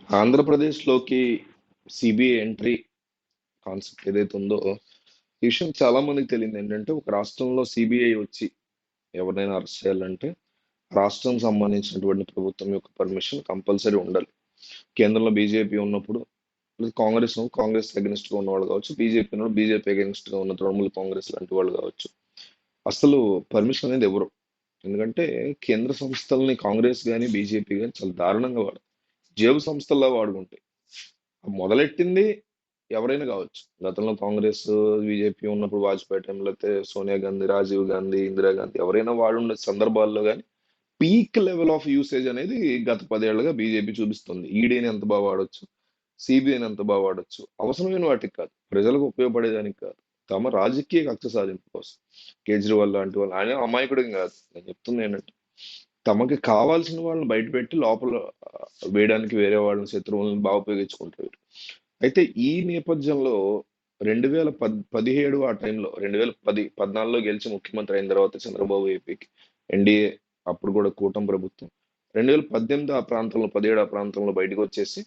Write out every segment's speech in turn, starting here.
ఆంధ్రప్రదేశ్‌లోకి CBI entry concept ఏదైతే ఉందో, ఈ విషయం చాలా మందికి తెలియదేంటంటే, ఒక రాష్ట్రంలో సీబీఐ వచ్చి ఎవరినైనా అరెస్ట్ చేయాలంటే, రాష్ట్రం సంబంధించినటువంటి ప్రభుత్వం యొక్క పర్మిషన్ కంపల్సరీ ఉండాలి. కేంద్రంలో బీజేపీ ఉన్నప్పుడు, లేదా కాంగ్రెస్ అగెనిస్ట్‌గా ఉన్నవాళ్ళు కావచ్చు, బీజేపీ ఉన్నప్పుడు బీజేపీ అగెనిస్ట్‌గా ఉన్న తృణమూల్ కాంగ్రెస్ లాంటి వాళ్ళు కావచ్చు. అసలు పర్మిషన్ అనేది ఇవ్వరు. ఎందుకంటే కేంద్ర సంస్థల్ని కాంగ్రెస్ గాని, బీజేపీ గాని చాలా దారుణంగా జేబు సంస్థల్లా వాడుకుంటాయి. మొదలెట్టింది ఎవరైనా కావచ్చు. గతంలో కాంగ్రెస్, బీజేపీ ఉన్నప్పుడు వాజ్పేయి టైంలో లేతే సోనియా గాంధీ, రాజీవ్ గాంధీ, ఇందిరాగాంధీ ఎవరైనా వాడుండే సందర్భాల్లో గాని పీక్ లెవెల్ ఆఫ్ యూసేజ్ అనేది గత 10 ఏళ్లుగా బీజేపీ చూపిస్తుంది. ఈడీని ఎంత బాగా వాడొచ్చు, సీబీఐని ఎంత బాగా వాడొచ్చు. అవసరమైన వాటికి కాదు. ప్రజలకు ఉపయోగపడేదానికి కాదు. తమ రాజకీయ కక్ష సాధింపు కోసం. కేజ్రీవాల్ లాంటి వాళ్ళు ఆయన అమాయకుడేం కాదు. నేను చెప్తుంది ఏంటంటే తమకి కావాల్సిన వాళ్ళని బయటపెట్టి లోపల వేయడానికి వేరే వాళ్ళని శత్రువులను బాగా ఉపయోగించుకుంటారు. అయితే ఈ నేపథ్యంలో 2017 ఆ టైంలో 2014లో గెలిచి ముఖ్యమంత్రి అయిన తర్వాత చంద్రబాబు ఏపీకి ఎన్డీఏ అప్పుడు కూడా కూటమి ప్రభుత్వం 2018 ఆ ప్రాంతంలో 17 ఆ ప్రాంతంలో బయటకు వచ్చేసి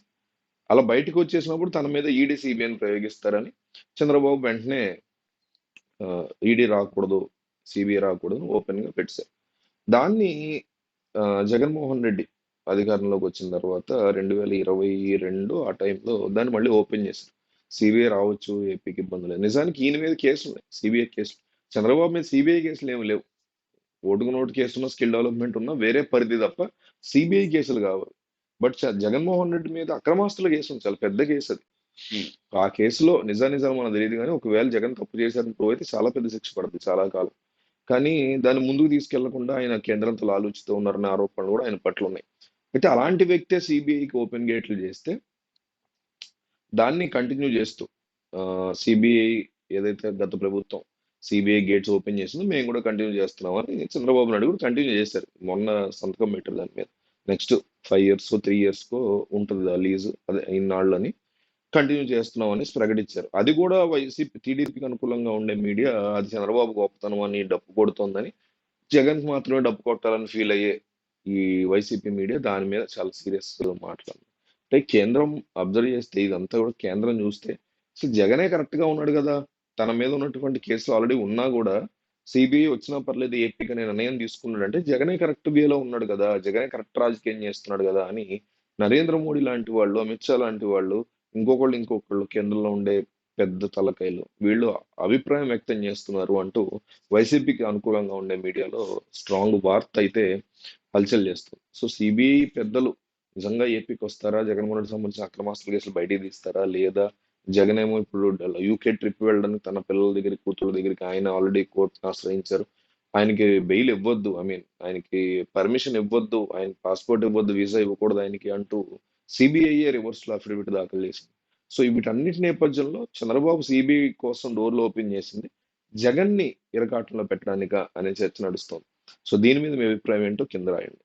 అలా బయటకు వచ్చేసినప్పుడు తన మీద ఈడీ సిబిఐని ప్రయోగిస్తారని చంద్రబాబు వెంటనే ఈడీ రాకూడదు, సిబిఐ రాకూడదు ఓపెన్ గా పెట్టారు. దాన్ని జగన్మోహన్ రెడ్డి అధికారంలోకి వచ్చిన తర్వాత 2022 ఆ టైంలో దాన్ని మళ్ళీ ఓపెన్ చేశారు. సిబిఐ రావచ్చు, ఏపీకి ఇబ్బంది లేదు. నిజానికి ఈయన మీద కేసులు ఉన్నాయి, సిబిఐ కేసులు. చంద్రబాబు మీద సిబిఐ కేసులు ఏమి లేవు. ఓటుకు నోటు కేసు ఉన్న, స్కిల్ డెవలప్మెంట్ ఉన్న వేరే పరిధి తప్ప సిబిఐ కేసులు కావాలి. బట్ జగన్మోహన్ రెడ్డి మీద అక్రమాస్తుల కేసు ఉంది, చాలా పెద్ద కేసు అది. ఆ కేసులో నిజానిజాలు మనకు తెలియదు కానీ ఒకవేళ జగన్ తప్పు చేశారని ప్రూవ్ అయితే చాలా పెద్ద శిక్ష పడుతుంది, చాలా కాలం. కానీ దాన్ని ముందుకు తీసుకెళ్లకుండా ఆయన కేంద్రంతో లాలూచితో ఉన్నారనే ఆరోపణలు కూడా ఆయన పట్ల ఉన్నాయి. అయితే అలాంటి వ్యక్తే సిబిఐకి ఓపెన్ గేట్లు చేస్తే దాన్ని కంటిన్యూ చేస్తూ సిబిఐ ఏదైతే గత ప్రభుత్వం సిబిఐ గేట్స్ ఓపెన్ చేసిందో మేము కూడా కంటిన్యూ చేస్తున్నామని చంద్రబాబు నాయుడు కూడా కంటిన్యూ చేశారు. మొన్న సంతకం పెట్టారు దాని మీద. నెక్స్ట్ 5 years 3 years ఉంటుంది ఆ లీజ్, అదే ఇన్నాళ్ళని కంటిన్యూ చేస్తున్నాం అనేసి ప్రకటించారు. అది కూడా వైసీపీ టీడీపీకి అనుకూలంగా ఉండే మీడియా అది చంద్రబాబు గొప్పతనం అని డప్పు కొడుతోందని, జగన్ మాత్రమే డప్పు కొట్టాలని ఫీల్ అయ్యే ఈ వైసీపీ మీడియా దాని మీద చాలా సీరియస్ మాట్లాడింది. అంటే కేంద్రం అబ్జర్వ్ చేస్తే ఇదంతా కూడా కేంద్రం చూస్తే అసలు జగనే కరెక్ట్ గా ఉన్నాడు కదా. తన మీద ఉన్నటువంటి కేసులు ఆల్రెడీ ఉన్నా కూడా సిబిఐ వచ్చినా పర్లేదు ఏపీకి అనే నిర్ణయం తీసుకున్నాడు అంటే జగనే కరెక్ట్ వేలో ఉన్నాడు కదా, జగనే కరెక్ట్ రాజకీయం చేస్తున్నాడు కదా అని నరేంద్ర మోడీ లాంటి వాళ్ళు, అమిత్ షా లాంటి వాళ్ళు, ఇంకొకళ్ళు కేంద్రంలో ఉండే పెద్ద తలకాయలు వీళ్ళు అభిప్రాయం వ్యక్తం చేస్తున్నారు అంటూ వైసీపీకి అనుకూలంగా ఉండే మీడియాలో స్ట్రాంగ్ వార్త అయితే హల్చల్ చేస్తుంది. సో సిబిఐ పెద్దలు నిజంగా ఏపీకి వస్తారా, జగన్మోహన్ రెడ్డి సంబంధించిన అక్రమాస్తుల కేసులు బయటికి తీస్తారా లేదా, జగన్ ఏమో ఇప్పుడు యూకే ట్రిప్ వెళ్ళడానికి తన పిల్లల దగ్గరికి, కూతుళ్ళ దగ్గరికి ఆయన ఆల్రెడీ కోర్టును ఆశ్రయించారు. ఆయనకి బెయిల్ ఇవ్వద్దు, ఐ మీన్ ఆయనకి పర్మిషన్ ఇవ్వద్దు, ఆయన పాస్పోర్ట్ ఇవ్వద్దు, వీసా ఇవ్వకూడదు ఆయనకి అంటూ సిబిఐఏ రివర్స్ లో అఫిడవిట్ దాఖలు చేసింది. సో వీటన్నిటి నేపథ్యంలో చంద్రబాబు సిబిఐ కోసం డోర్లు ఓపెన్ చేసింది జగన్ ని ఇరకాటంలో పెట్టడానిక అనే చర్చ నడుస్తోంది. సో దీని మీద మీ అభిప్రాయం ఏంటో కింద రాయండి.